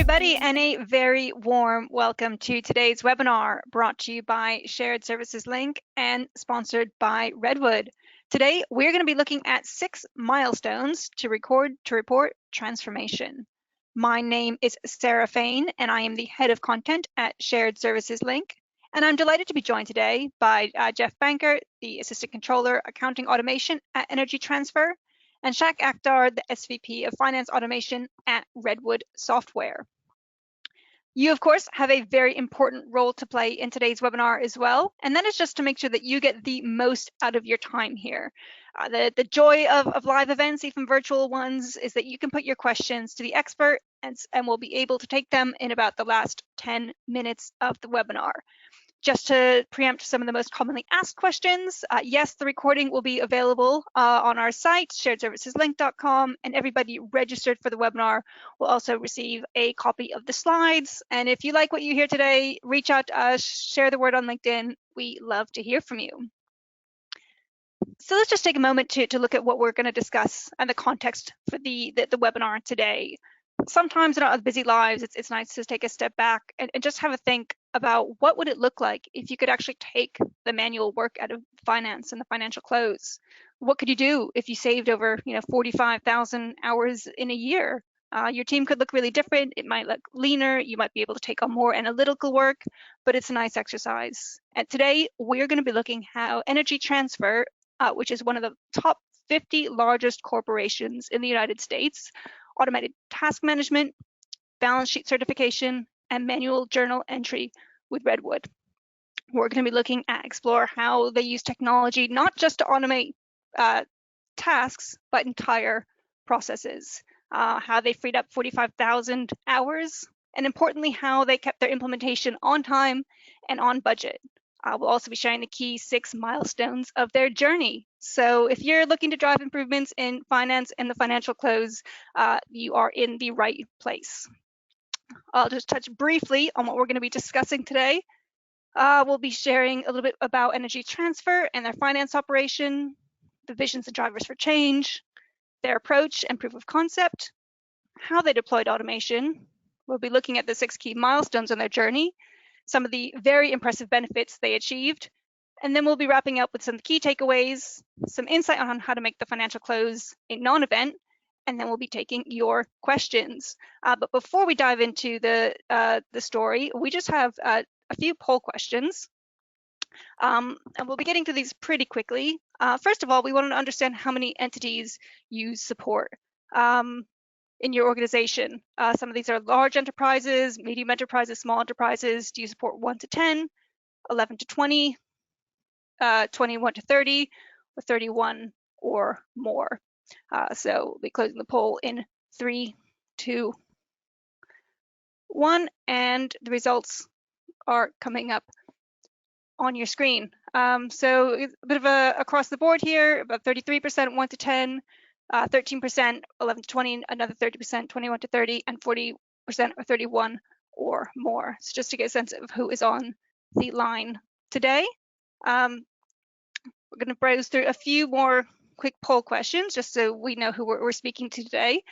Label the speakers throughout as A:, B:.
A: everybody, and a very warm welcome to today's webinar brought to you by Shared Services Link and sponsored by Redwood. Today, we're going to be looking at 6 milestones to record to report transformation. My name is Sarah Fain, and I am the head of content at Shared Services Link. And I'm delighted to be joined today by Jeff Banker, the Assistant Controller, Accounting Automation at Energy Transfer, and Shaq Akhtar, the SVP of Finance Automation at Redwood Software. You, of course, have a very important role to play in today's webinar as well, and that is just to make sure that you get the most out of your time here. The joy of live events, even virtual ones, is that you can put your questions to the expert and we'll be able to take them in about the last 10 minutes of the webinar. Just to preempt some of the most commonly asked questions, yes, the recording will be available on our site, sharedserviceslink.com, and everybody registered for the webinar will also receive a copy of the slides. And if you like what you hear today, reach out to us, share the word on LinkedIn. We love to hear from you. So let's just take a moment to look at what we're going to discuss and the context for the webinar today. Sometimes in our busy lives, it's nice to take a step back and just have a think about what would it look like if you could actually take the manual work out of finance and the financial close. What could you do if you saved over 45,000 hours in a year? Your team could look really different. It might look leaner. You might be able to take on more analytical work, but it's a nice exercise. And today we're going to be looking how Energy Transfer, which is one of the top 50 largest corporations in the United States, automated task management, balance sheet certification, and manual journal entry with Redwood. We're going to be looking at explore how they use technology not just to automate tasks, but entire processes, how they freed up 45,000 hours, and importantly, how they kept their implementation on time and on budget. We'll also be sharing the key 6 milestones of their journey. So if you're looking to drive improvements in finance and the financial close, you are in the right place. I'll just touch briefly on what we're going to be discussing today. We'll be sharing a little bit about Energy Transfer and their finance operation, the visions and drivers for change, their approach and proof of concept, how they deployed automation. We'll be looking at the 6 key milestones on their journey, some of the very impressive benefits they achieved, and then we'll be wrapping up with some key takeaways, some insight on how to make the financial close a non-event, and then we'll be taking your questions. But before we dive into the story, we just have a few poll questions, and we'll be getting to these pretty quickly. First of all, we want to understand how many entities you support in your organization. Some of these are large enterprises, medium enterprises, small enterprises. Do you support 1 to 10, 11 to 20, 21 to 30, or 31 or more? So we'll be closing the poll in 3, 2, 1, and the results are coming up on your screen. So a bit of a across the board here, about 33% 1 to 10, 13% 11 to 20, another 30% 21 to 30, and 40% or 31 or more. So just to get a sense of who is on the line today. We're going to browse through a few more quick poll questions just so we know who we're speaking to today.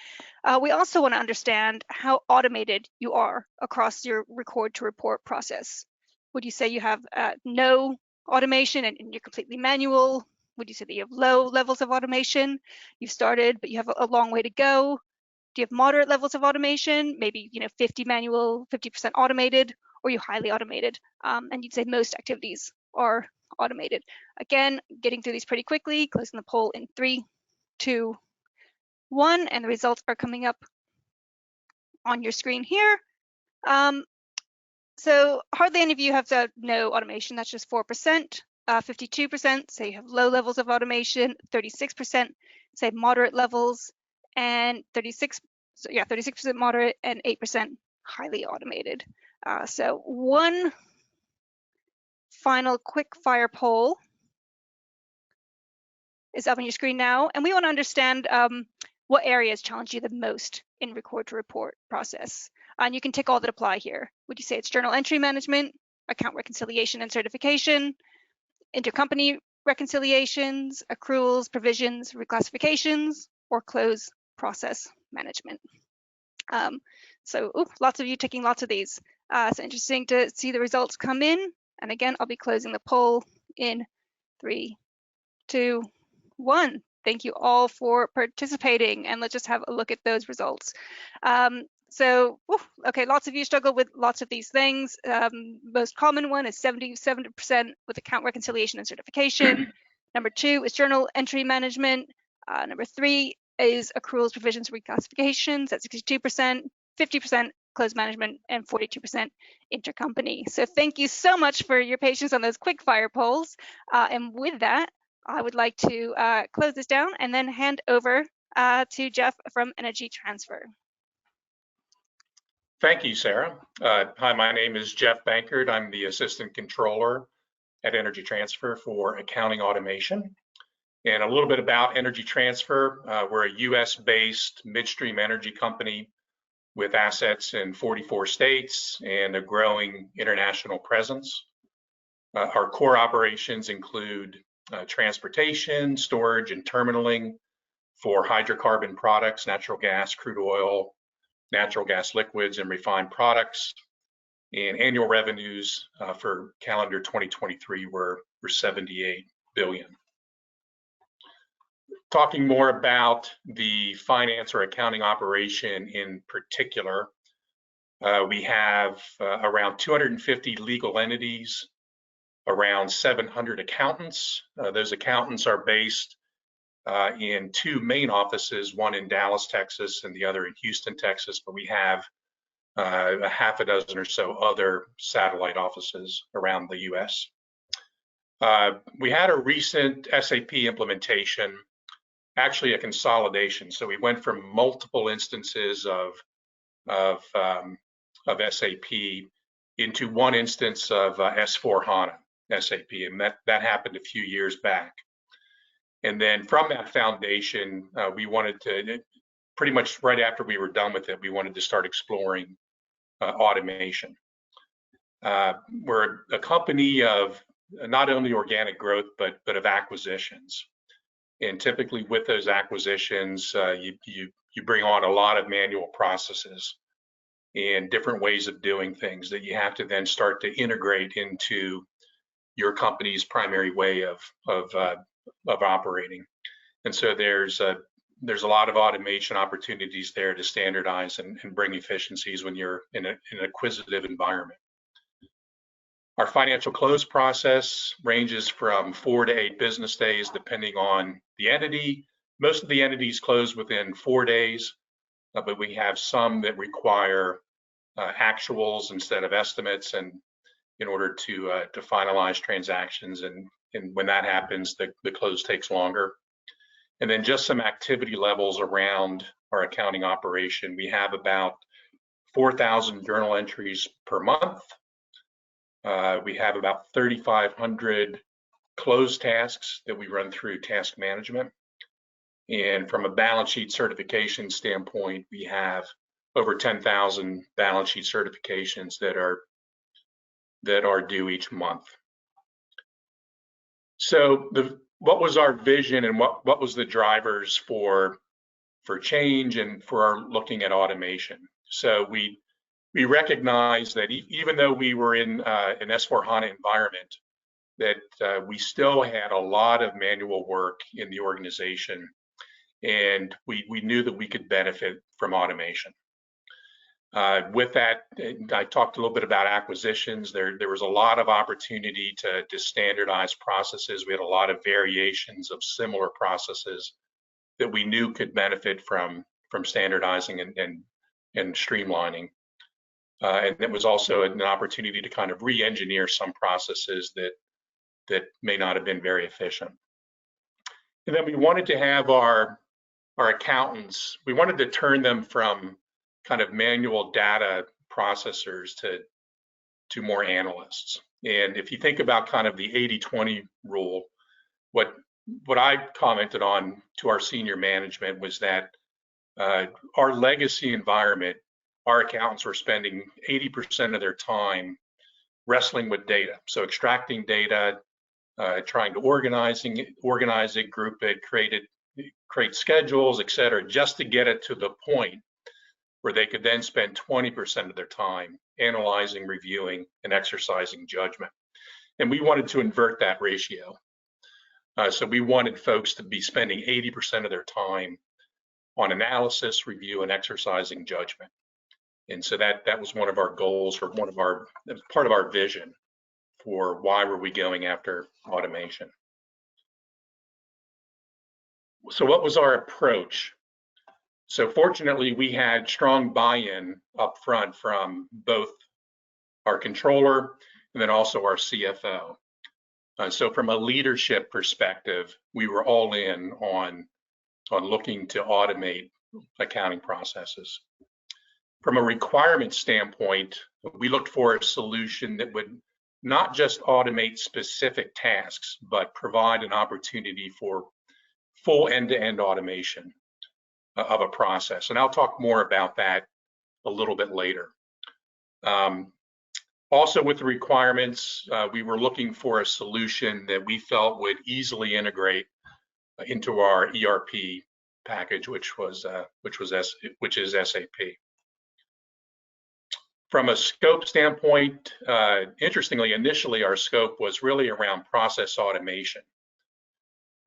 A: We also want to understand how automated you are across your record to report process. Would you say you have no automation and you're completely manual? Would you say that you have low levels of automation? You've started, but you have a long way to go. Do you have moderate levels of automation? Maybe 50 manual, 50% automated, or you highly automated? And you'd say most activities are automated. Again, getting through these pretty quickly, closing the poll in 3, 2, 1, and the results are coming up on your screen here. So hardly any of you have no automation, that's just 4%. 52% say you have low levels of automation, 36% say moderate levels, and 36% moderate, and 8% highly automated. So one final quick fire poll is up on your screen now, and we want to understand what areas challenge you the most in record to report process. And you can tick all that apply here. Would you say it's journal entry management, account reconciliation and certification, intercompany reconciliations, accruals, provisions, reclassifications, or close process management? So lots of you ticking lots of these. So interesting to see the results come in. And again, I'll be closing the poll in 3, 2, 1. Thank you all for participating, and let's just have a look at those results. Okay, lots of you struggle with lots of these things. Most common one is 77% with account reconciliation and certification. Number 2 is journal entry management. Number 3 is accruals, provisions, reclassifications at 62%, 50% close management, and 42% intercompany. So thank you so much for your patience on those quick fire polls. And with that, I would like to close this down and then hand over to Jeff from Energy Transfer.
B: Thank you, Sarah. Hi, my name is Jeff Bankert. I'm the Assistant Controller at Energy Transfer for Accounting Automation. And a little bit about Energy Transfer. We're a US-based midstream energy company with assets in 44 states and a growing international presence. Our core operations include transportation, storage, and terminaling for hydrocarbon products, natural gas, crude oil, natural gas liquids, and refined products. And annual revenues for calendar 2023 were 78 billion. Talking more about the finance or accounting operation in particular, we have around 250 legal entities, around 700 accountants. Those accountants are based in 2 main offices, one in Dallas, Texas, and the other in Houston, Texas, but we have a half a dozen or so other satellite offices around the US. We had a recent SAP implementation, actually a consolidation. So we went from multiple instances of SAP into one instance of S/4HANA SAP, and that happened a few years back. And then from that foundation, we wanted to, pretty much right after we were done with it, we wanted to start exploring automation. We're a company of not only organic growth, but of acquisitions. And typically with those acquisitions, you bring on a lot of manual processes and different ways of doing things that you have to then start to integrate into your company's primary way of operating. And so there's a lot of automation opportunities there to standardize and bring efficiencies when you're in an acquisitive environment. Our financial close process ranges from 4 to 8 business days, depending on the entity. Most of the entities close within 4 days, but we have some that require actuals instead of estimates, and in order to finalize transactions. And when that happens, the close takes longer. And then just some activity levels around our accounting operation. We have about 4,000 journal entries per month. We have about 3,500 close tasks that we run through task management. And from a balance sheet certification standpoint, we have over 10,000 balance sheet certifications that are due each month. So what was our vision, and what was the drivers for change and for our looking at automation? So we recognized that even though we were in an S/4HANA environment, that we still had a lot of manual work in the organization, and we knew that we could benefit from automation. With that, I talked a little bit about acquisitions. There was a lot of opportunity to standardize processes. We had a lot of variations of similar processes that we knew could benefit from standardizing and streamlining. And it was also an opportunity to kind of re-engineer some processes that may not have been very efficient. And then we wanted to have our accountants, we wanted to turn them from kind of manual data processors to more analysts. And if you think about kind of the 80-20 rule, what I commented on to our senior management was that our legacy environment, our accountants were spending 80% of their time wrestling with data. So extracting data, trying to organize it, group it, create schedules, et cetera, just to get it to the point where they could then spend 20% of their time analyzing, reviewing, and exercising judgment. And we wanted to invert that ratio. So we wanted folks to be spending 80% of their time on analysis, review, and exercising judgment. And so that was one of our goals, or part of our vision for why were we going after automation. So what was our approach? So fortunately, we had strong buy-in up front from both our controller and then also our CFO. So from a leadership perspective, we were all in on looking to automate accounting processes. From a requirement standpoint, we looked for a solution that would not just automate specific tasks, but provide an opportunity for full end-to-end automation of a process. And I'll talk more about that a little bit later. Also with the requirements, we were looking for a solution that we felt would easily integrate into our ERP package, which is SAP. From a scope standpoint, interestingly, initially our scope was really around process automation.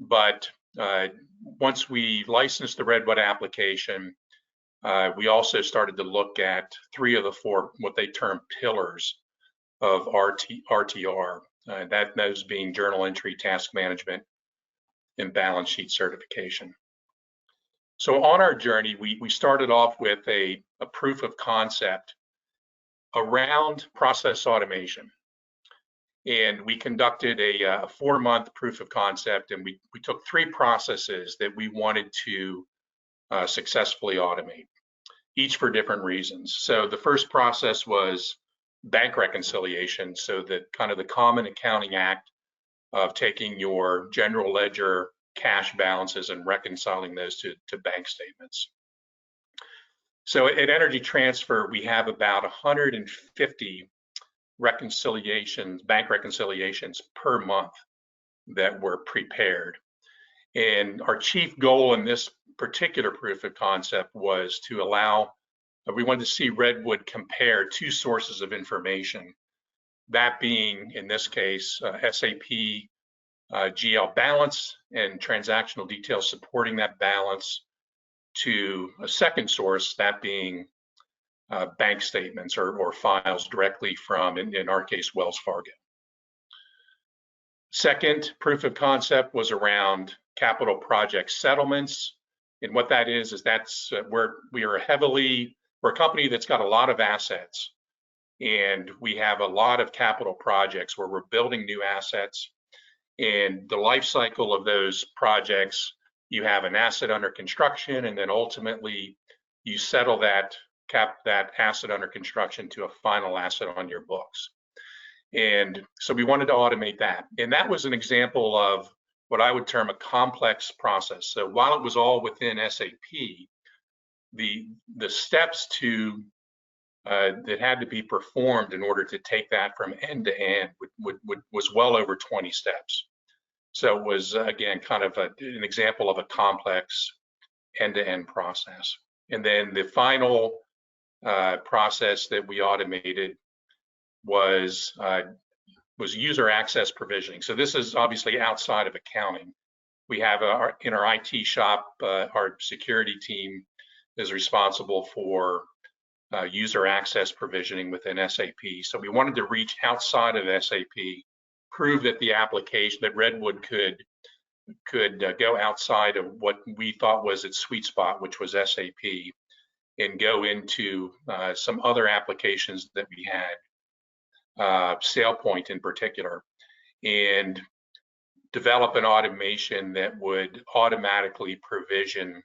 B: But once we licensed the Redwood application, we also started to look at 3 of the 4, what they term pillars of RTR, those being journal entry, task management, and balance sheet certification. So on our journey, we started off with a proof of concept around process automation. And we conducted a 4-month proof of concept, and we took 3 processes that we wanted to successfully automate, each for different reasons. So the first process was bank reconciliation, so that kind of the common accounting act of taking your general ledger cash balances and reconciling those to bank statements. So at Energy Transfer, we have about 150 bank reconciliations per month that were prepared. And our chief goal in this particular proof of concept was to we wanted to see Redwood compare 2 sources of information, that being, in this case, SAP GL balance and transactional details supporting that balance, to a second source, that being bank statements or files directly from, in our case, Wells Fargo. Second proof of concept was around capital project settlements. And what that is that's we're a company that's got a lot of assets, and we have a lot of capital projects where we're building new assets. And the life cycle of those projects, you have an asset under construction, and then ultimately you settle that asset under construction to a final asset on your books. And so we wanted to automate that. And that was an example of what I would term a complex process. So while it was all within SAP, the steps that had to be performed in order to take that from end to end was well over 20 steps. So it was, again, kind of an example of a complex end-to-end process. And then the final process that we automated was user access provisioning. So this is obviously outside of accounting. We have in our IT shop, our security team is responsible for user access provisioning within SAP. So we wanted to reach outside of SAP, prove that the application, that Redwood could go outside of what we thought was its sweet spot, which was SAP, and go into some other applications that we had, SailPoint in particular, and develop an automation that would automatically provision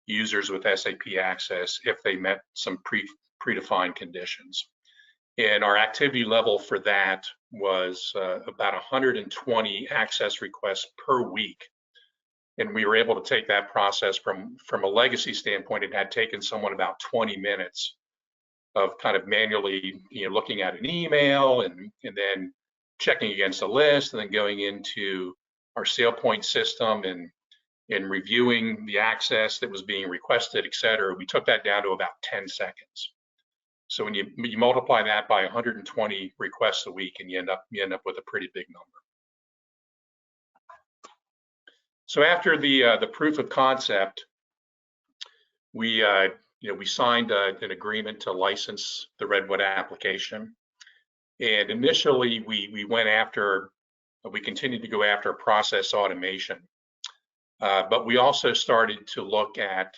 B: users with SAP Access if they met some predefined conditions. And our activity level for that was about 120 access requests per week. And we were able to take that process from a legacy standpoint. It had taken someone about 20 minutes of kind of manually, looking at an email and then checking against a list, and then going into our SailPoint system and in reviewing the access that was being requested, et cetera, we took that down to about 10 seconds. So when you multiply that by 120 requests a week, and you end up with a pretty big number. So after the proof of concept, we signed an agreement to license the Redwood application. And initially, we continued to go after process automation, but we also started to look at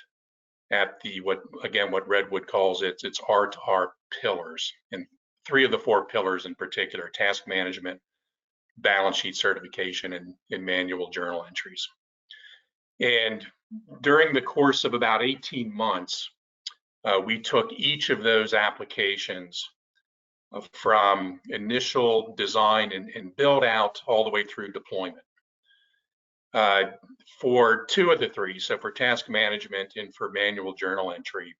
B: what Redwood calls its R2R pillars, and 3 of the 4 pillars in particular: task management, balance sheet certification, and manual journal entries. And during the course of about 18 months, we took each of those applications from initial design and build out all the way through deployment. For 2 of the 3, so for task management and for manual journal entry,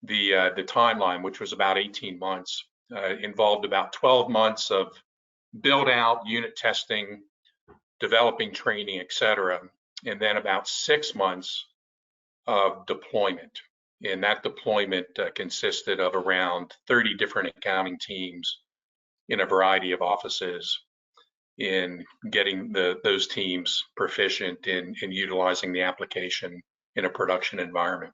B: the timeline, which was about 18 months, involved about 12 months of build out, unit testing, developing training, et cetera, and then about 6 months of deployment. And that deployment consisted of around 30 different accounting teams in a variety of offices, in getting those teams proficient in utilizing the application in a production environment.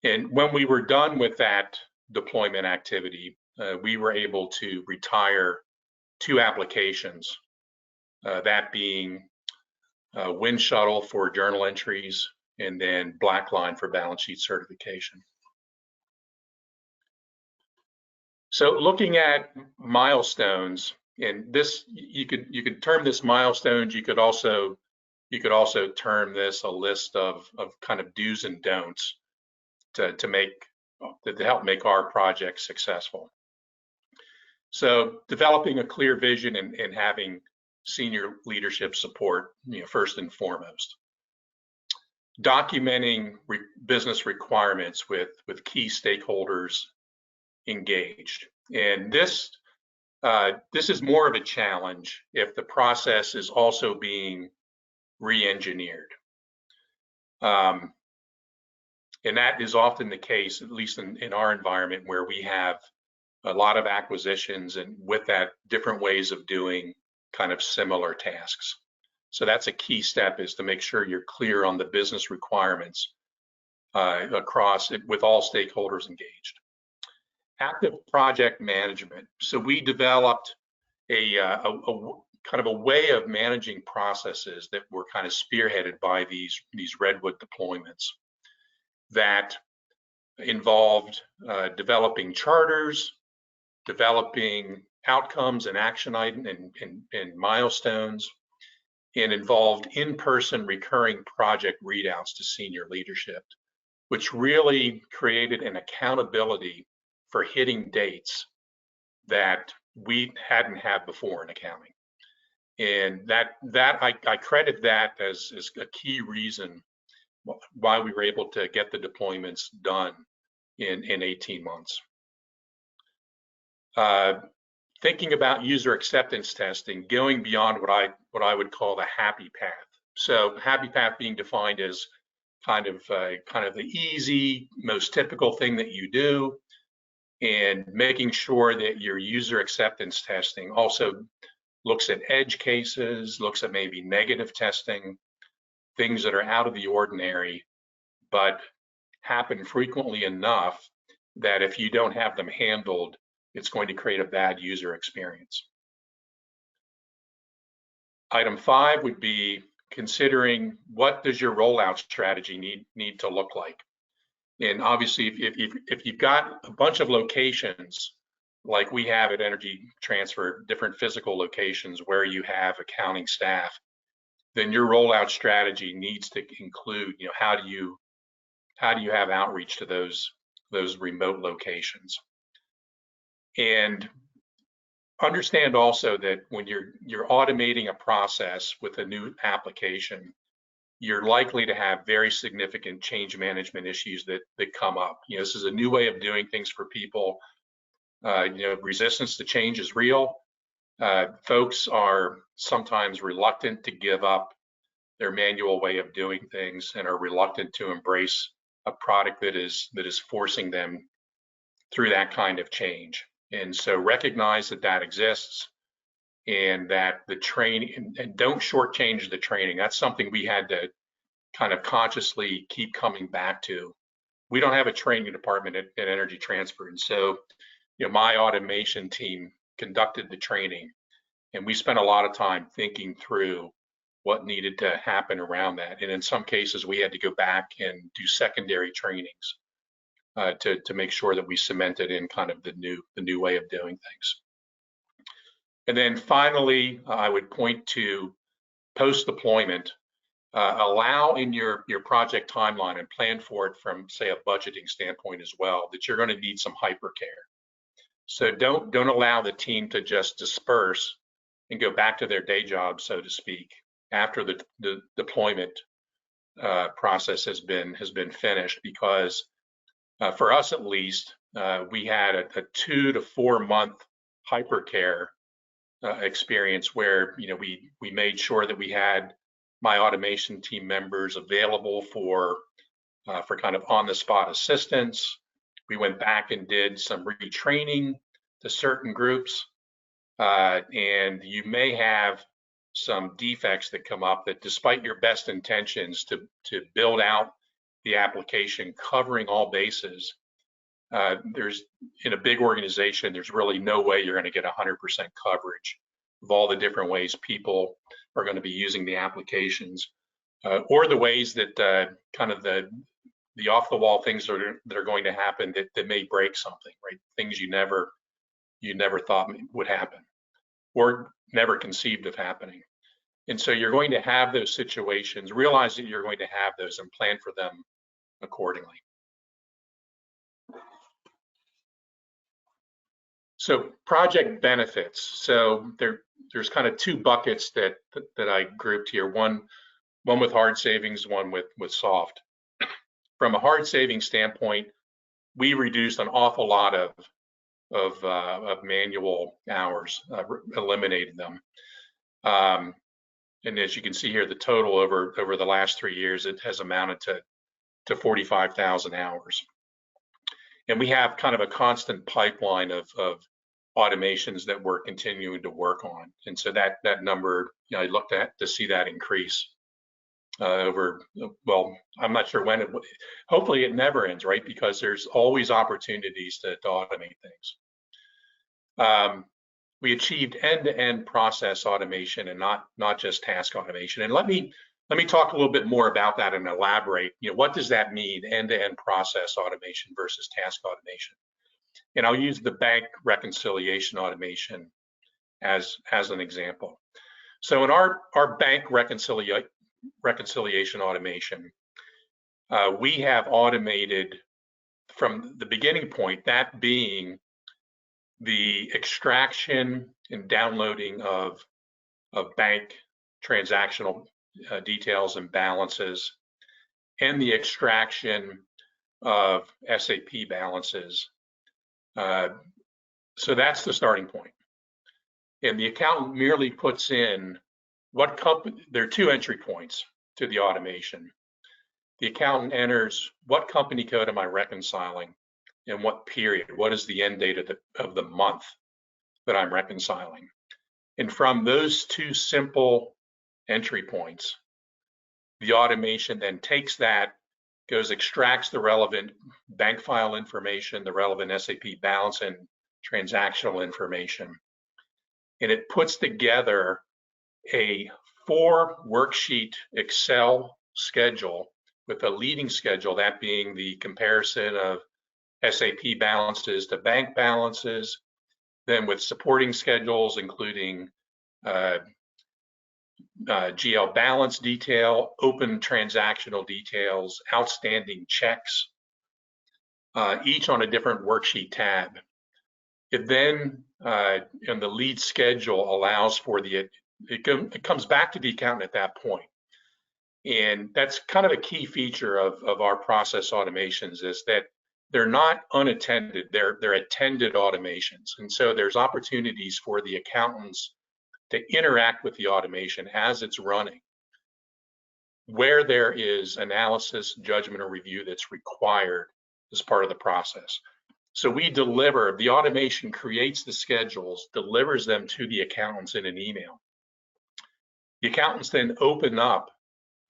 B: And when we were done with that deployment activity, we were able to retire 2 applications, that being WindShuttle for journal entries, and then Blackline for balance sheet certification. So looking at milestones, and this, you could term this milestones. You could also term this a list of kind of do's and don'ts to help make our project successful. So developing a clear vision and having senior leadership support, first and foremost. Documenting business requirements with key stakeholders engaged. And this is more of a challenge if the process is also being re-engineered. And that is often the case, at least in our environment, where we have a lot of acquisitions, and with that, different ways of doing kind of similar tasks. So that's a key step, is to make sure you're clear on the business requirements across it with all stakeholders engaged. Active project management. So we developed a kind of a way of managing processes that were kind of spearheaded by these Redwood deployments that involved developing charters, developing outcomes and action items and milestones, and involved in-person recurring project readouts to senior leadership, which really created an accountability for hitting dates that we hadn't had before in accounting. And I credit that as a key reason why we were able to get the deployments done in 18 months. Thinking about user acceptance testing, going beyond what I would call the happy path. So happy path being defined as kind of the easy, most typical thing that you do, and making sure that your user acceptance testing also looks at edge cases, looks at maybe negative testing, things that are out of the ordinary, but happen frequently enough that if you don't have them handled, it's going to create a bad user experience. Item 5 would be considering, what does your rollout strategy need to look like? And obviously, if you've got a bunch of locations like we have at Energy Transfer, different physical locations where you have accounting staff, then your rollout strategy needs to include, how do you have outreach to those remote locations? And understand also that when you're automating a process with a new application, you're likely to have very significant change management issues that come up. This is a new way of doing things for people. Resistance to change is real. Folks are sometimes reluctant to give up their manual way of doing things and are reluctant to embrace a product that is forcing them through that kind of change. And so recognize that that exists, and that the training, and don't shortchange the training. That's something we had to kind of consciously keep coming back to. We don't have a training department at Energy Transfer, and so my automation team conducted the training, and we spent a lot of time thinking through what needed to happen around that. And in some cases, we had to go back and do secondary trainings to make sure that we cemented in kind of the new way of doing things. And then finally, I would point to post-deployment. Allow in your project timeline and plan for it from, say, a budgeting standpoint as well, that you're going to need some hypercare. So don't allow the team to just disperse and go back to their day job, so to speak, after the deployment process has been finished, because for us at least, we had a 2 to 4 month hypercare experience where we made sure that we had my automation team members available for kind of on-the-spot assistance. We went back and did some retraining to certain groups, and you may have some defects that come up that, despite your best intentions to build out the application covering all bases, there's, in a big organization, there's really no way you're going to get 100% coverage of all the different ways people are going to be using the applications, or the ways that kind of the off-the-wall things that are going to happen that may break something, right? Things you never thought would happen or never conceived of happening. And so you're going to have those situations, realize that you're going to have those, and plan for them accordingly. So project benefits. So there's kind of two buckets that I grouped here. One with hard savings, one with soft. From a hard savings standpoint, we reduced an awful lot of manual hours, eliminated them. And as you can see here, the total over the last 3 years, it has amounted to 45,000 hours. And we have kind of a constant pipeline of automations that we're continuing to work on. And so that number, I looked at to see that increase over, well, I'm not sure when hopefully it never ends, right? Because there's always opportunities to automate things. We achieved end-to-end process automation and not just task automation. And let me talk a little bit more about that and elaborate. What does that mean, end-to-end process automation versus task automation? And I'll use the bank reconciliation automation as an example. So in our bank reconciliation automation, we have automated from the beginning point, that being the extraction and downloading of bank transactional details and balances, and the extraction of SAP balances. So that's the starting point. And the accountant merely puts in what company, there are 2 entry points to the automation. The accountant enters what company code am I reconciling and what period, what is the end date of the month that I'm reconciling. And from those 2 simple entry points, the automation then takes that, extracts the relevant bank file information, the relevant SAP balance and transactional information, and it puts together a 4 worksheet Excel schedule with a leading schedule, that being the comparison of SAP balances to bank balances, then with supporting schedules including GL balance detail, open transactional details, outstanding checks, each on a different worksheet tab. It then, in the lead schedule, allows for it comes back to the accountant at that point. And that's kind of a key feature of our process automations, is that they're not unattended, they're attended automations. And so there's opportunities for the accountants to interact with the automation as it's running. where there is analysis, judgment, or review that's required as part of the process. So we deliver, the automation creates the schedules, delivers them to the accountants in an email. The accountants then open up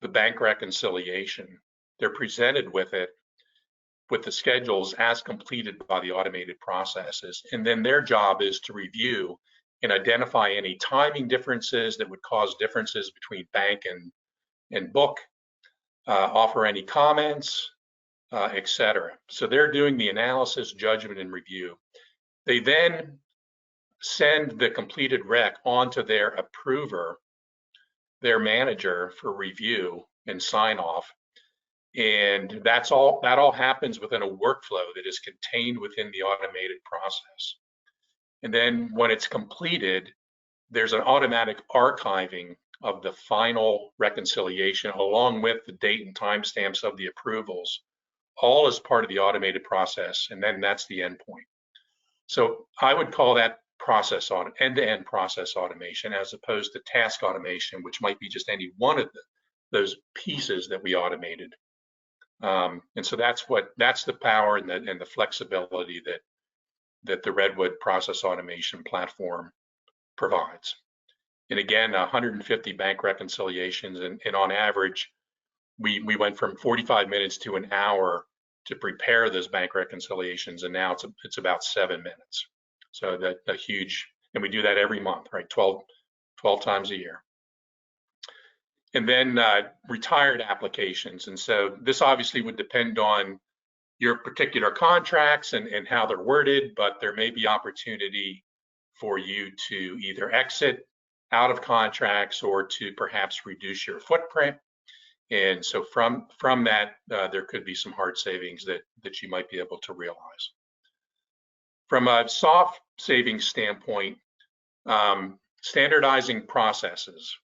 B: the bank reconciliation. They're presented with it, with the schedules as completed by the automated processes. And then their job is to review and identify any timing differences that would cause differences between bank and book, offer any comments, etc. So they're doing the analysis, judgment, and review. They then send the completed rec onto their approver, their manager, for review and sign off. And that all happens within a workflow that is contained within the automated process. And then when it's completed, there's an automatic archiving of the final reconciliation along with the date and timestamps of the approvals, all as part of the automated process. And then that's the endpoint. So I would call that process on end-to-end process automation, as opposed to task automation, which might be just any one of those pieces that we automated. And so that's the power and the flexibility that the Redwood process automation platform provides. And again, 150 bank reconciliations, and on average, we went from 45 minutes to an hour to prepare those bank reconciliations, and now it's about 7 minutes. So that huge, and we do that every month, right? 12 times a year. And then retired applications. And so this obviously would depend on your particular contracts and how they're worded, but there may be opportunity for you to either exit out of contracts or to perhaps reduce your footprint. And so from that, there could be some hard savings that you might be able to realize. From a soft savings standpoint, standardizing processes.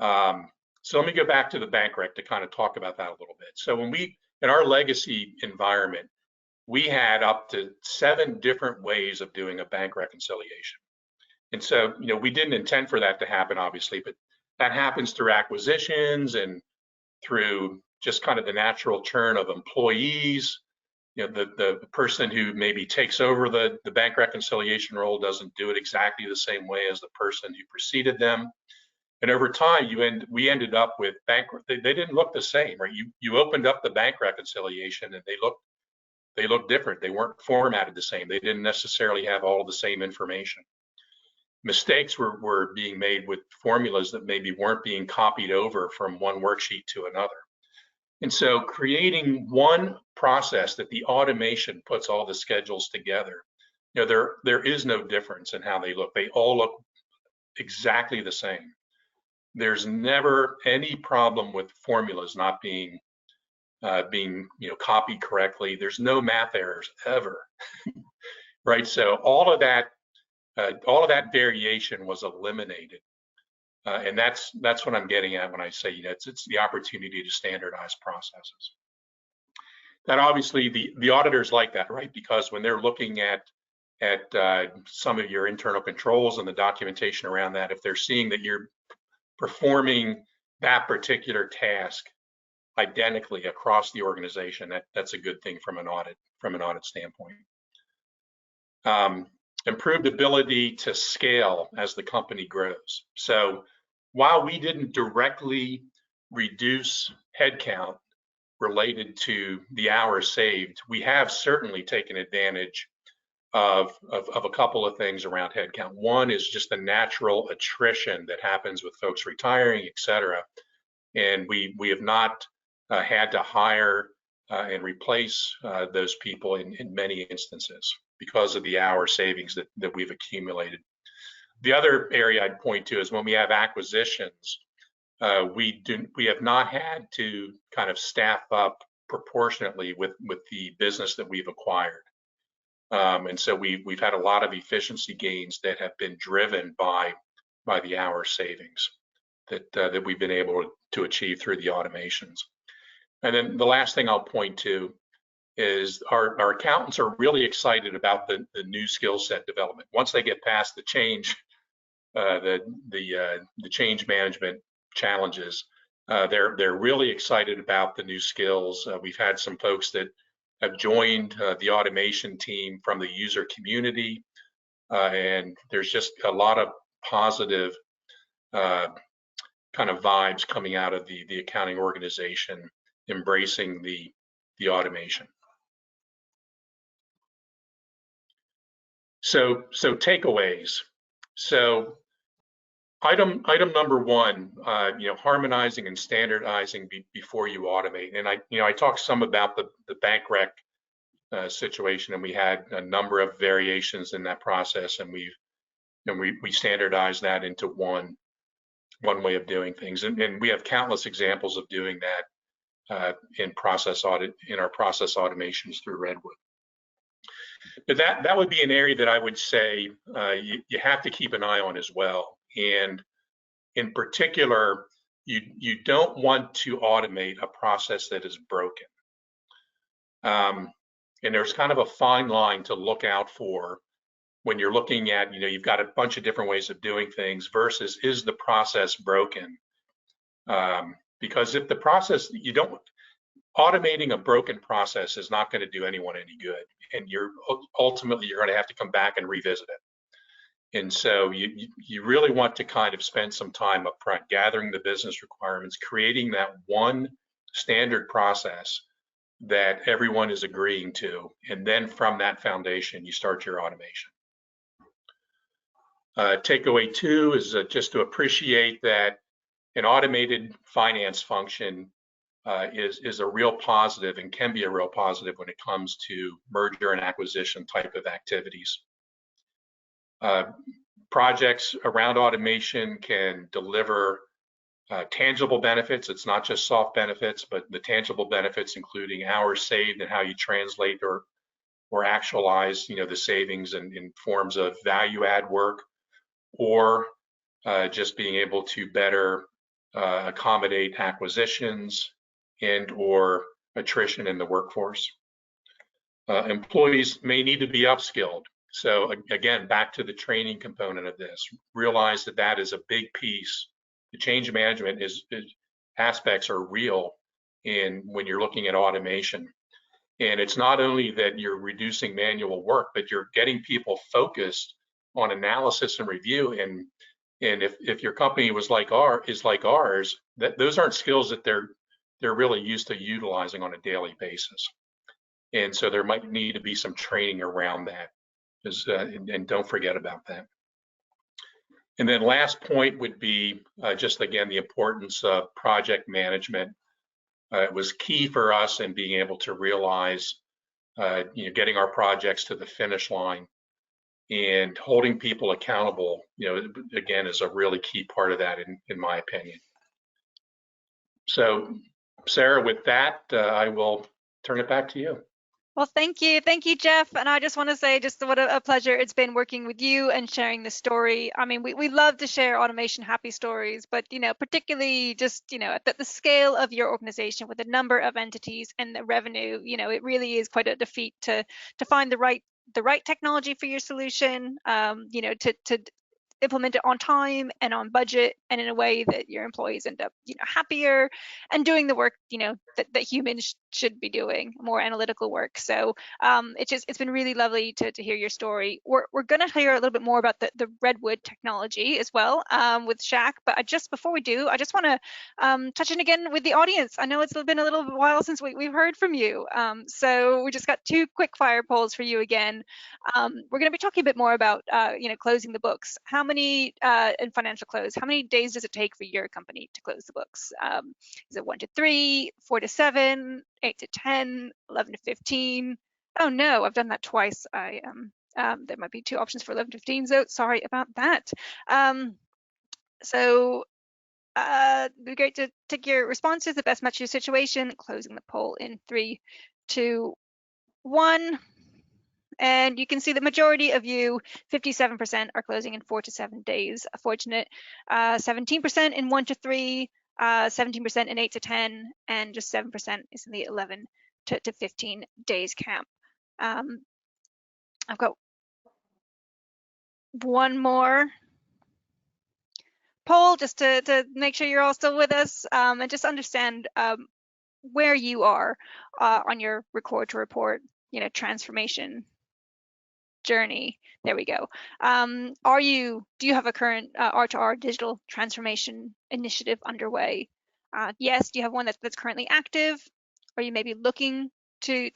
B: So let me go back to the bank rec to kind of talk about that a little bit. So when in our legacy environment, we had up to 7 different ways of doing a bank reconciliation. And so, we didn't intend for that to happen, obviously, but that happens through acquisitions and through just kind of the natural churn of employees. The person who maybe takes over the bank reconciliation role doesn't do it exactly the same way as the person who preceded them. And over time, we ended up with they didn't look the same, right? You opened up the bank reconciliation and they looked different. They weren't formatted the same. They didn't necessarily have all the same information. Mistakes were being made with formulas that maybe weren't being copied over from one worksheet to another. And so creating one process that the automation puts all the schedules together, there is no difference in how they look. They all look exactly the same. There's never any problem with formulas not being copied correctly. There's no math errors ever, right? So all of that variation was eliminated, and that's what I'm getting at when I say it's the opportunity to standardize processes. That obviously the auditors like that, right? Because when they're looking at some of your internal controls and the documentation around that, if they're seeing that you're performing that particular task identically across the organization, that's a good thing from an audit standpoint. Improved ability to scale as the company grows. So while we didn't directly reduce headcount related to the hours saved, we have certainly taken advantage of a couple of things around headcount. One is just the natural attrition that happens with folks retiring, et cetera. And we have not had to hire and replace those people in many instances because of the hour savings that we've accumulated. The other area I'd point to is when we have acquisitions, we have not had to kind of staff up proportionately with the business that we've acquired. And so we've had a lot of efficiency gains that have been driven by the hour savings that we've been able to achieve through the automations. And then the last thing I'll point to is our accountants are really excited about the new skill set development. Once they get past the change, the change management challenges, They're really excited about the new skills. We've had some folks that have joined the automation team from the user community, and there's just a lot of positive kind of vibes coming out of the accounting organization, embracing the automation. So takeaways. So item number one, harmonizing and standardizing before you automate. And I talked some about the bank rec situation, and we had a number of variations in that process, and we standardized that into one way of doing things. And we have countless examples of doing that in our process automations through Redwood. But that would be an area that I would say you have to keep an eye on as well. And in particular, you don't want to automate a process that is broken. And there's kind of a fine line to look out for when you're looking at, you've got a bunch of different ways of doing things versus is the process broken? Because if the process, automating a broken process is not going to do anyone any good, and ultimately you're going to have to come back and revisit it. And so you really want to kind of spend some time up front gathering the business requirements, creating that one standard process that everyone is agreeing to, and then from that foundation you start your automation. Takeaway two is just to appreciate that an automated finance function is a real positive and can be a real positive when it comes to merger and acquisition type of activities. Projects around automation can deliver tangible benefits. It's not just soft benefits, but the tangible benefits, including hours saved and how you translate or actualize, the savings in forms of value add work, or just being able to better accommodate acquisitions and or attrition in the workforce. Employees may need to be upskilled. So again, back to the training component of this, realize that is a big piece. The change management aspects are real when you're looking at automation. And it's not only that you're reducing manual work, but you're getting people focused on analysis and review. And if your company is like ours, those aren't skills that they're really used to utilizing on a daily basis. And so there might need to be some training around that, and don't forget about that. And then last point would be just again the importance of project management. It was key for us in being able to realize, getting our projects to the finish line. And holding people accountable, again, is a really key part of that, in my opinion. So, Sarah, with that, I will turn it back to you.
A: Well, thank you, Jeff. And I just want to say, just what a pleasure it's been working with you and sharing the story. I mean, we love to share automation happy stories, but particularly just at the scale of your organization with the number of entities and the revenue, it really is quite a feat to find the right technology for your solution, to implement it on time and on budget and in a way that your employees end up happier and doing the work that humans should be doing, more analytical work. So it's been really lovely to hear your story. We're going to hear a little bit more about the Redwood technology as well with Shaq, but before we do, I just want to touch in again with the audience. I know it's been a little while since we've heard from you, so we just got 2 quick fire polls for you again. We're going to be talking a bit more about closing the books. How many in financial close, how many days does it take for your company to close the books? Is it 1 to 3, 4 to 7, 8 to 10, 11 to 15? Oh no, I've done that twice. There might be 2 options for 11 to 15, so sorry about that. So it'd be great to take your responses, the best match your situation. Closing the poll in 3, 2, 1. And you can see the majority of you, 57%, are closing in 4 to 7 days. Fortunate, 17% in 1 to 3, 17% in 8 to 10, and just 7% is in the 11 to 15 days camp. I've got one more poll just to make sure you're all still with us, and just understand where you are on your record to report, transformation journey. There we go. Do you have a current R2R digital transformation initiative underway? Yes, do you have one that's currently active? Are you maybe looking to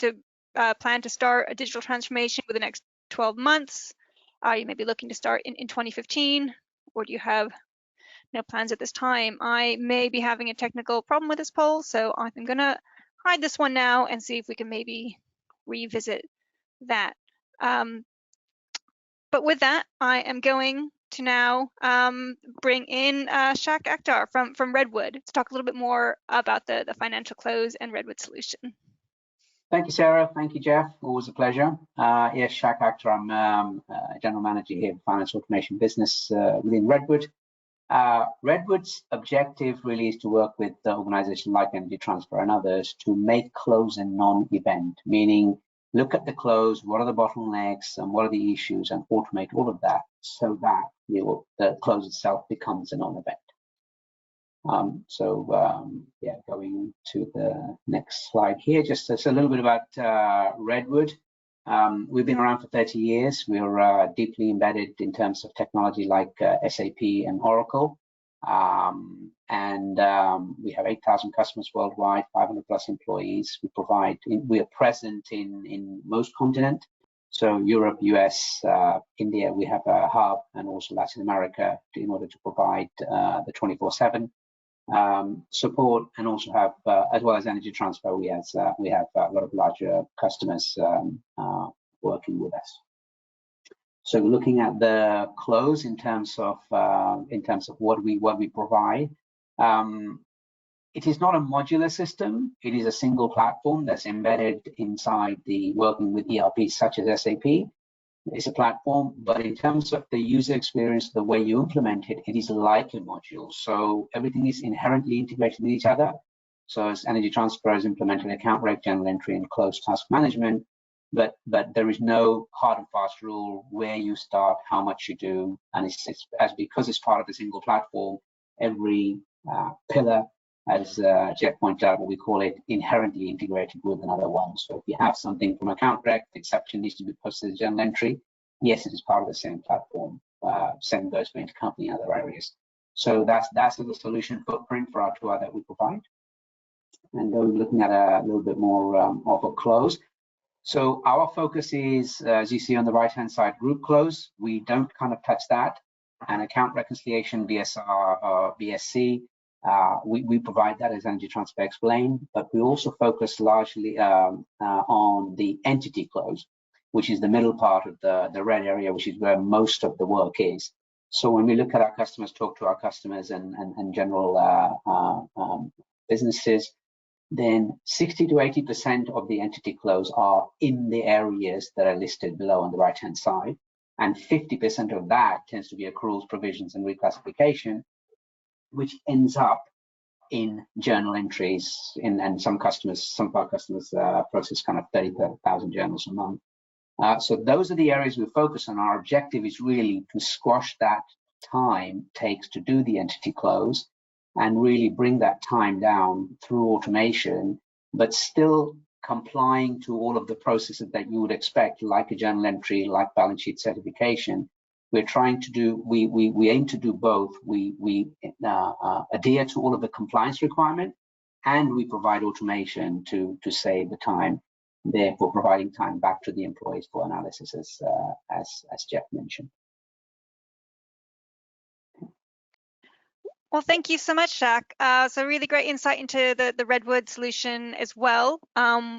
A: plan to start a digital transformation within the next 12 months? Are you maybe looking to start in 2015? Or do you have no plans at this time? I may be having a technical problem with this poll, so I'm gonna hide this one now and see if we can maybe revisit that. But with that, I am going to now bring in Shaq Akhtar from Redwood to talk a little bit more about the financial close and Redwood solution.
C: Thank you, Sarah. Thank you, Jeff. Always a pleasure. Yes, Shaq Akhtar. I'm General Manager here for Finance Automation Business within Redwood. Redwood's objective really is to work with organizations like Energy Transfer and others to make close a non-event, meaning look at the close, what are the bottlenecks and what are the issues, and automate all of that so that the close itself becomes a non-event. Yeah, going to the next slide here, just a little bit about Redwood. We've been around for 30 years. We're deeply embedded in terms of technology like SAP and Oracle. We have 8,000 customers worldwide, 500 plus employees. We are present in most continents. So Europe, US, India, we have a hub, and also Latin America in order to provide the 24/7 support, and also have, as well as Energy Transfer, we have a lot of larger customers working with us. So looking at the close in terms of what we provide, it is not a modular system. It is a single platform that's embedded inside the working with ERPs such as SAP. It's a platform, but in terms of the user experience, the way you implement it, it is like a module. So everything is inherently integrated with each other. So as Energy Transfer is implementing account rec, general entry, and close task management, but there is no hard and fast rule where you start, how much you do, and because it's part of a single platform, every pillar, as Jeff pointed out, what we call it, inherently integrated with another one. So if you have something from account rec, the exception needs to be posted as journal entry. Yes, it is part of the same platform. Same goes for intercompany and other areas. So that's the solution footprint for R2R that we provide. And looking at a little bit more of a close. So our focus is, as you see on the right-hand side, group close. We don't kind of touch that. And account reconciliation, BSR, or BSC, we provide that, as Energy Transfer explained, but we also focus largely on the entity close, which is the middle part of the red area, which is where most of the work is. So when we look at our customers, talk to our customers and general businesses, then 60 to 80% of the entity close are in the areas that are listed below on the right-hand side. And 50% of that tends to be accruals, provisions, and reclassification, which ends up in journal entries. And some of our customers process kind of 30,000 journals a month. So those are the areas we focus on. Our objective is really to squash that time it takes to do the entity close and really bring that time down through automation, but still complying to all of the processes that you would expect, like a journal entry, like balance sheet certification. We're trying to do, we aim to do both. We adhere to all of the compliance requirement, and we provide automation to save the time, therefore providing time back to the employees for analysis, as Jeff mentioned.
A: Well, thank you so much, Shaq. So really great insight into the Redwood solution as well.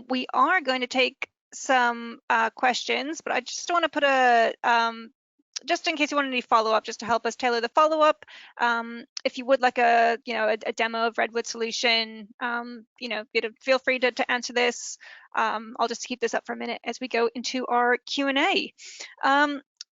A: We are going to take some questions, but I just want to put a, just in case you want any follow-up, just to help us tailor the follow-up. If you would like a demo of Redwood solution, feel free to answer this. I'll just keep this up for a minute as we go into our Q&A.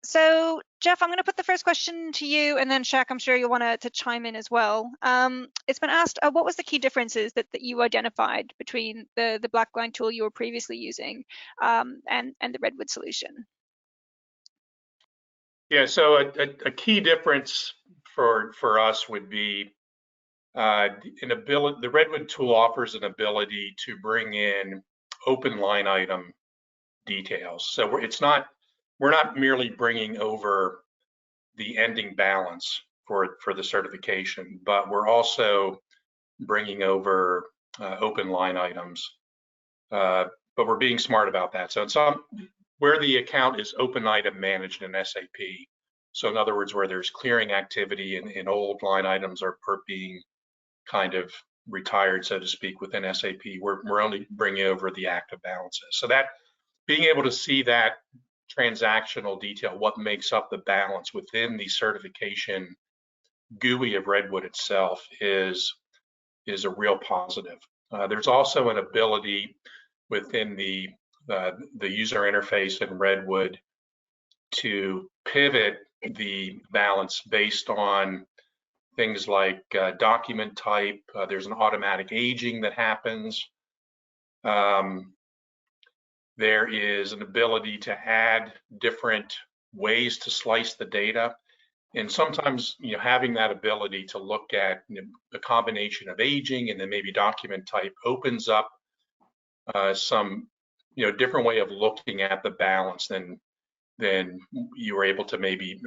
A: So Jeff, I'm going to put the first question to you, and then Shaq, I'm sure you'll want to chime in as well. It's been asked, what was the key differences that you identified between the Blackline tool you were previously using and the Redwood solution?
B: Yeah, so a key difference for us would be an ability. The Redwood tool offers an ability to bring in open line item details. So we're not merely bringing over the ending balance for the certification, but we're also bringing over open line items. But we're being smart about that. So it's where the account is open item managed in SAP. So in other words, where there's clearing activity and old line items are being kind of retired, so to speak, within SAP, we're only bringing over the active balances. So that being able to see that transactional detail, what makes up the balance within the certification GUI of Redwood itself is a real positive. There's also an ability within the user interface in Redwood to pivot the balance based on things like document type. There's an automatic aging that happens. There is an ability to add different ways to slice the data. And sometimes, having that ability to look at the combination of aging and then maybe document type opens up some, different way of looking at the balance than you were able to maybe,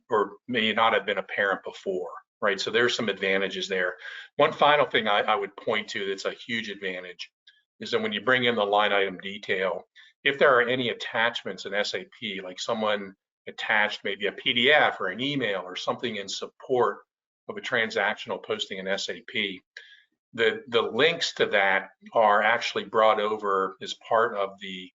B: or may not have been apparent before, right? So there's some advantages there. One final thing I would point to that's a huge advantage is that when you bring in the line item detail, if there are any attachments in SAP, like someone attached maybe a PDF or an email or something in support of a transactional posting in SAP, the links to that are actually brought over as part of the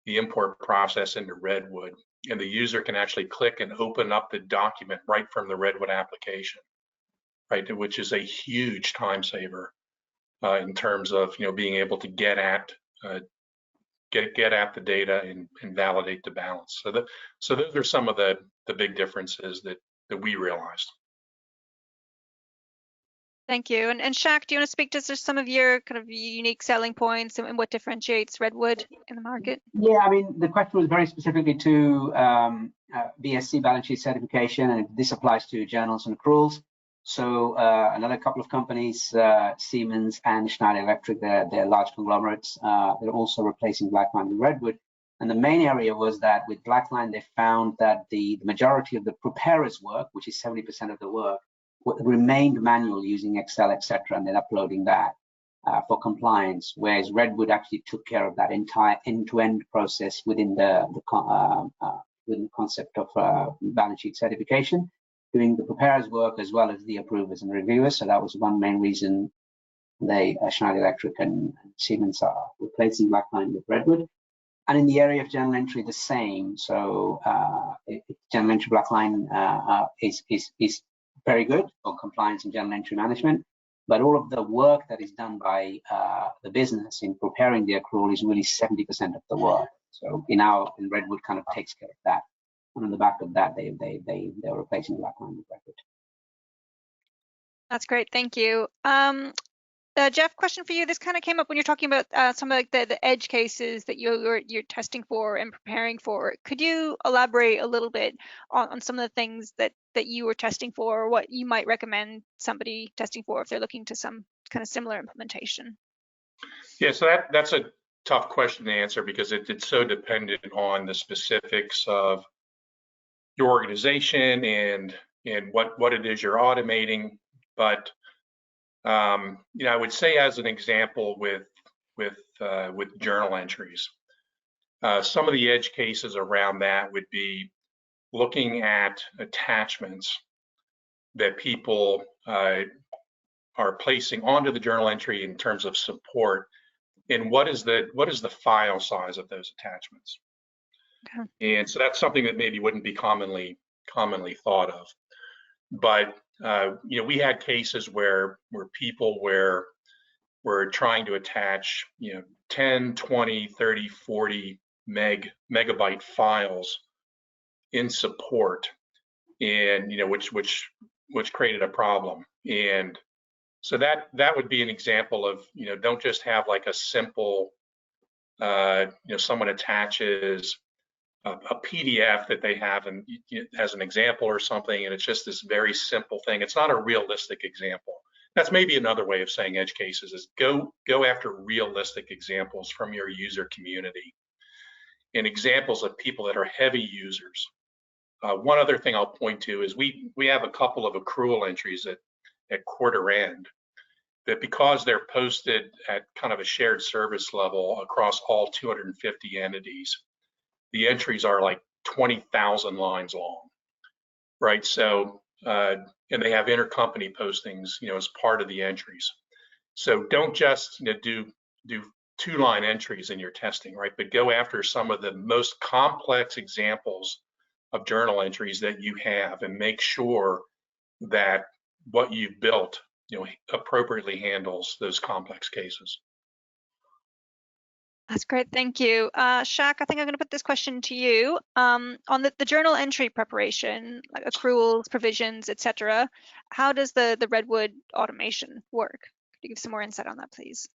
B: import process into Redwood, and the user can actually click and open up the document right from the Redwood application, right, which is a huge time saver in terms of being able to get at the data and validate the balance. So those are some of the big differences that we realized.
A: Thank you. And Shaq, do you want to speak to some of your kind of unique selling points and what differentiates Redwood in the market?
C: Yeah, I mean, the question was very specifically to BSC balance sheet certification, and this applies to journals and accruals. So another couple of companies, Siemens and Schneider Electric, they're large conglomerates. They're also replacing BlackLine with Redwood. And the main area was that with BlackLine, they found that the majority of the preparers work, which is 70% of the work, remained manual using Excel, etc., and then uploading that for compliance, whereas Redwood actually took care of that entire end-to-end process within the concept of balance sheet certification, doing the preparers work as well as the approvers and reviewers. So that was one main reason Schneider Electric and Siemens are replacing BlackLine with Redwood. And in the area of journal entry, the same. So journal entry BlackLine is very good for compliance and journal entry management, but all of the work that is done by the business in preparing the accrual is really 70% of the work. So in Redwood kind of takes care of that. And on the back of that, they're replacing BlackLine with Redwood.
A: That's great, thank you. Jeff, question for you. This kind of came up when you're talking about some of the edge cases that you're testing for and preparing for. Could you elaborate a little bit on some of the things that you were testing for, or what you might recommend somebody testing for if they're looking to some kind of similar implementation?
B: Yeah, so that's a tough question to answer because it's so dependent on the specifics of your organization and what it is you're automating. But I would say, as an example, with journal entries, some of the edge cases around that would be looking at attachments that people are placing onto the journal entry in terms of support, and what is the file size of those attachments. Okay. And so that's something that maybe wouldn't be commonly thought of, but we had cases where people were trying to attach 10, 20, 30, 40 megabyte files in support, and which created a problem. And so that would be an example of don't just have like a simple someone attaches a PDF that they have and as an example or something, and it's just this very simple thing. It's not a realistic example. That's maybe another way of saying edge cases is go after realistic examples from your user community and examples of people that are heavy users. One other thing I'll point to is we have a couple of accrual entries at quarter end that, because they're posted at kind of a shared service level across all 250 entities, the entries are like 20,000 lines long, right? So, and they have intercompany postings, as part of the entries. So don't just do 2-line entries in your testing, right? But go after some of the most complex examples of journal entries that you have and make sure that what you've built, appropriately handles those complex cases.
A: That's great, thank you. Shaq, I think I'm going to put this question to you. On the journal entry preparation, like accruals, provisions, etc., how does the Redwood automation work? Could you give some more insight on that, please?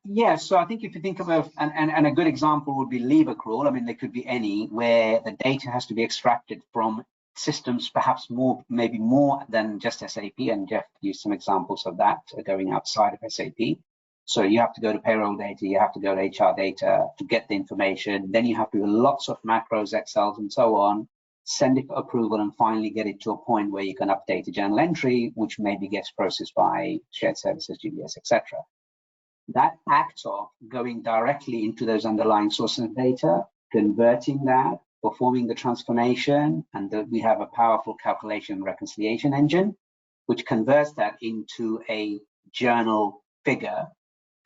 C: Yeah, so I think if you think about, and a good example would be leave accrual. I mean, there could be any where the data has to be extracted from systems, perhaps maybe more than just SAP, and Jeff used some examples of that going outside of SAP. So you have to go to payroll data, you have to go to HR data to get the information. Then you have to do lots of macros, Excels, and so on, send it for approval, and finally get it to a point where you can update a journal entry, which maybe gets processed by shared services, GBS, etc. That act of going directly into those underlying sources of data, converting that, performing the transformation, and we have a powerful calculation reconciliation engine, which converts that into a journal figure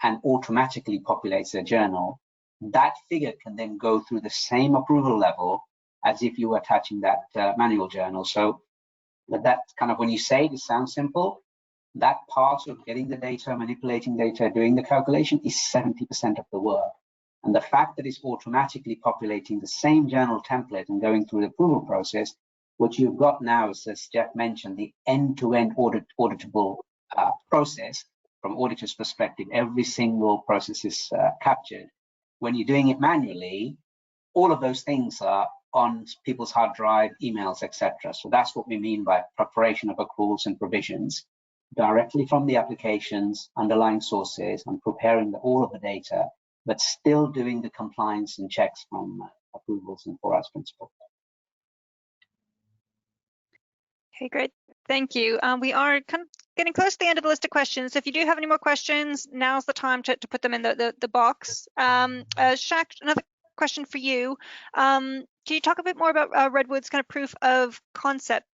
C: and automatically populates a journal. That figure can then go through the same approval level as if you were attaching that manual journal. So that's kind of, when you say it sounds simple, that part of getting the data, manipulating data, doing the calculation is 70% of the work. And the fact that it's automatically populating the same journal template and going through the approval process, what you've got now is, as Jeff mentioned, the end-to-end auditable process. From auditor's perspective, every single process is captured. When you're doing it manually, all of those things are on people's hard drive, emails, etc. So that's what we mean by preparation of accruals and provisions, directly from the applications, underlying sources, and preparing all of the data, but still doing the compliance and checks from approvals and 4 hours principle.
A: Okay, great. Thank you. We are kind of getting close to the end of the list of questions. So if you do have any more questions, now's the time to put them in the box. Shaq, another question for you. Can you talk a bit more about Redwood's kind of proof of concept,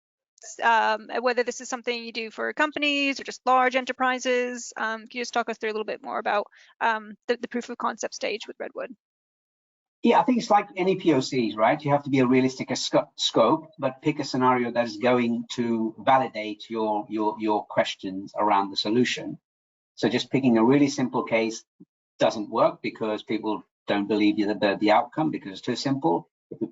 A: whether this is something you do for companies or just large enterprises? Can you just talk us through a little bit more about the proof of concept stage with Redwood?
C: Yeah, I think it's like any POCs, right? You have to be a realistic scope, but pick a scenario that is going to validate your questions around the solution. So just picking a really simple case doesn't work because people don't believe the outcome because it's too simple. If you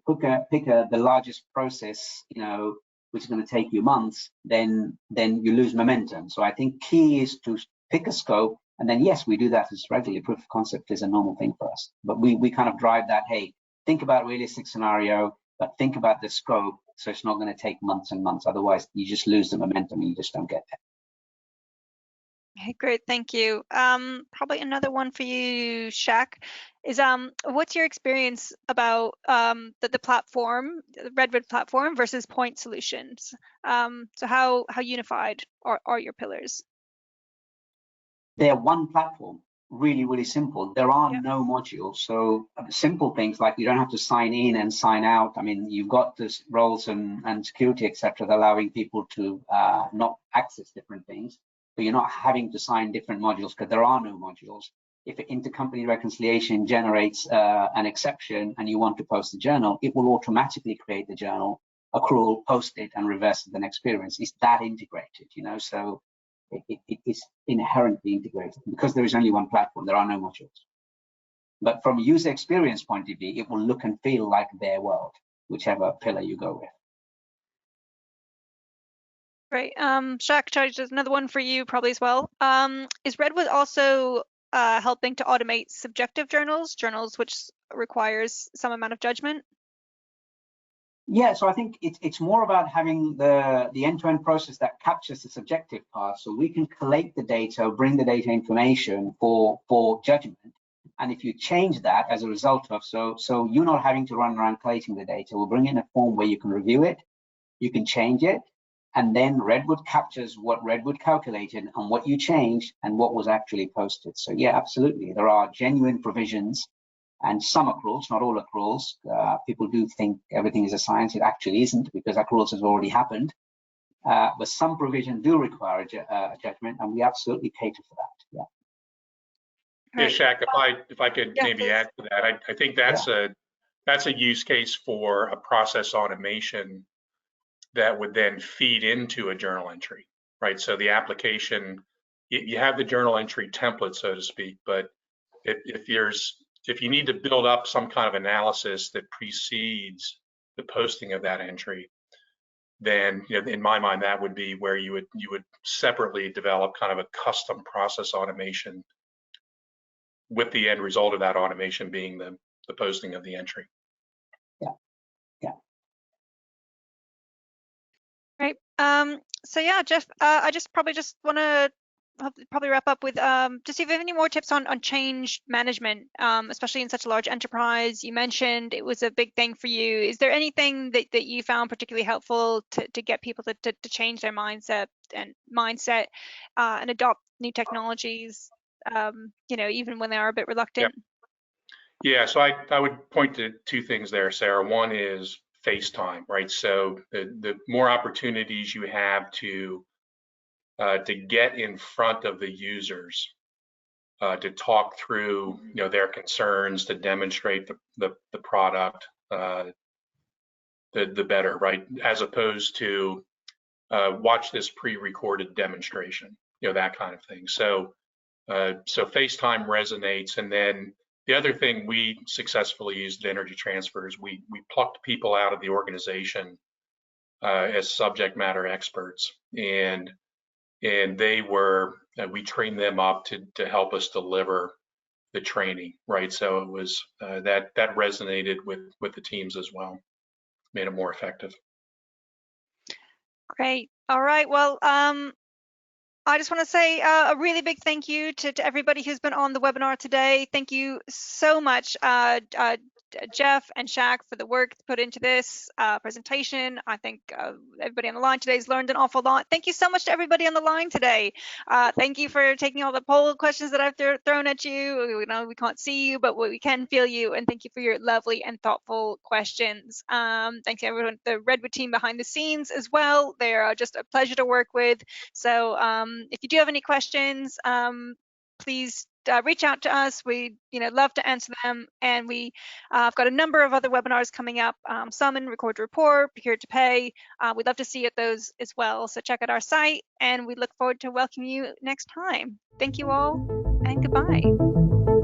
C: pick the largest process, which is going to take you months, then you lose momentum. So I think key is to pick a scope. And then, yes, we do that as regularly. Proof of concept is a normal thing for us. But we kind of drive that, hey, think about realistic scenario, but think about the scope. So it's not going to take months and months. Otherwise, you just lose the momentum and you just don't get there.
A: Okay, great. Thank you. Probably another one for you, Shaq, is what's your experience about the platform, the Redwood platform versus point solutions? So how unified are your pillars?
C: They're one platform, really, really simple. There are no modules. So simple things like you don't have to sign in and sign out. I mean, you've got this roles and security, etc., allowing people to not access different things, but you're not having to sign different modules because there are no modules. If an intercompany reconciliation generates an exception and you want to post the journal, it will automatically create the journal, accrual, post it, and reverse the next experience. It's that integrated, so it is inherently integrated because there is only one platform. There are no modules. But from a user experience point of view, it will look and feel like their world, whichever pillar you go with.
A: Great. Shaq, there's another one for you probably as well. Is Redwood also helping to automate subjective journals which requires some amount of judgment?
C: Yeah, so I think it's more about having the end-to-end process that captures the subjective part. So we can collate the data, bring the data information for judgment. And if you change that as a result of, so you're not having to run around collating the data, we'll bring in a form where you can review it, you can change it, and then Redwood captures what Redwood calculated and what you changed and what was actually posted. So yeah, absolutely. There are genuine provisions and some accruals, not all accruals. People do think everything is a science. It actually isn't, because accruals has already happened. But some provisions do require a judgment, and we absolutely cater for that. Yeah.
B: Yeah, Shaq, if I could maybe add to that, I think that's a use case for a process automation that would then feed into a journal entry, right? So the application, you have the journal entry template, so to speak, but if you need to build up some kind of analysis that precedes the posting of that entry, then in my mind that would be where you would separately develop kind of a custom process automation, with the end result of that automation being the posting of the entry.
C: Yeah.
A: Right. So yeah, Jeff, I probably just want to probably wrap up with just if you have any more tips on change management, especially in such a large enterprise. You mentioned it was a big thing for you. Is there anything that you found particularly helpful to get people to change their mindset and adopt new technologies, even when they are a bit reluctant?
B: Yeah, so I would point to two things there, Sarah. One is FaceTime, right? So the more opportunities you have to get in front of the users, to talk through their concerns, to demonstrate the product, the better, right? As opposed to watch this pre-recorded demonstration, that kind of thing. So FaceTime resonates. And then the other thing we successfully used at Energy Transfer is we plucked people out of the organization as subject matter experts, and we trained them up to help us deliver the training, right? So it was that resonated with the teams as well, made it more effective.
A: Great. All right. Well, I just want to say a really big thank you to everybody who's been on the webinar today. Thank you so much, Jeff and Shaq, for the work put into this presentation. I think everybody on the line today has learned an awful lot. Thank you so much to everybody on the line today. Thank you for taking all the poll questions that I've thrown at you. We can't see you, but we can feel you. And thank you for your lovely and thoughtful questions. Thanks to everyone, the Redwood team behind the scenes as well. They're just a pleasure to work with. So if you do have any questions, please reach out to us. We love to answer them, and I've got a number of other webinars coming up, some in Record to Report, Procure to Pay. We'd love to see you at those as well, so check out our site, and we look forward to welcoming you next time. Thank you all, and goodbye.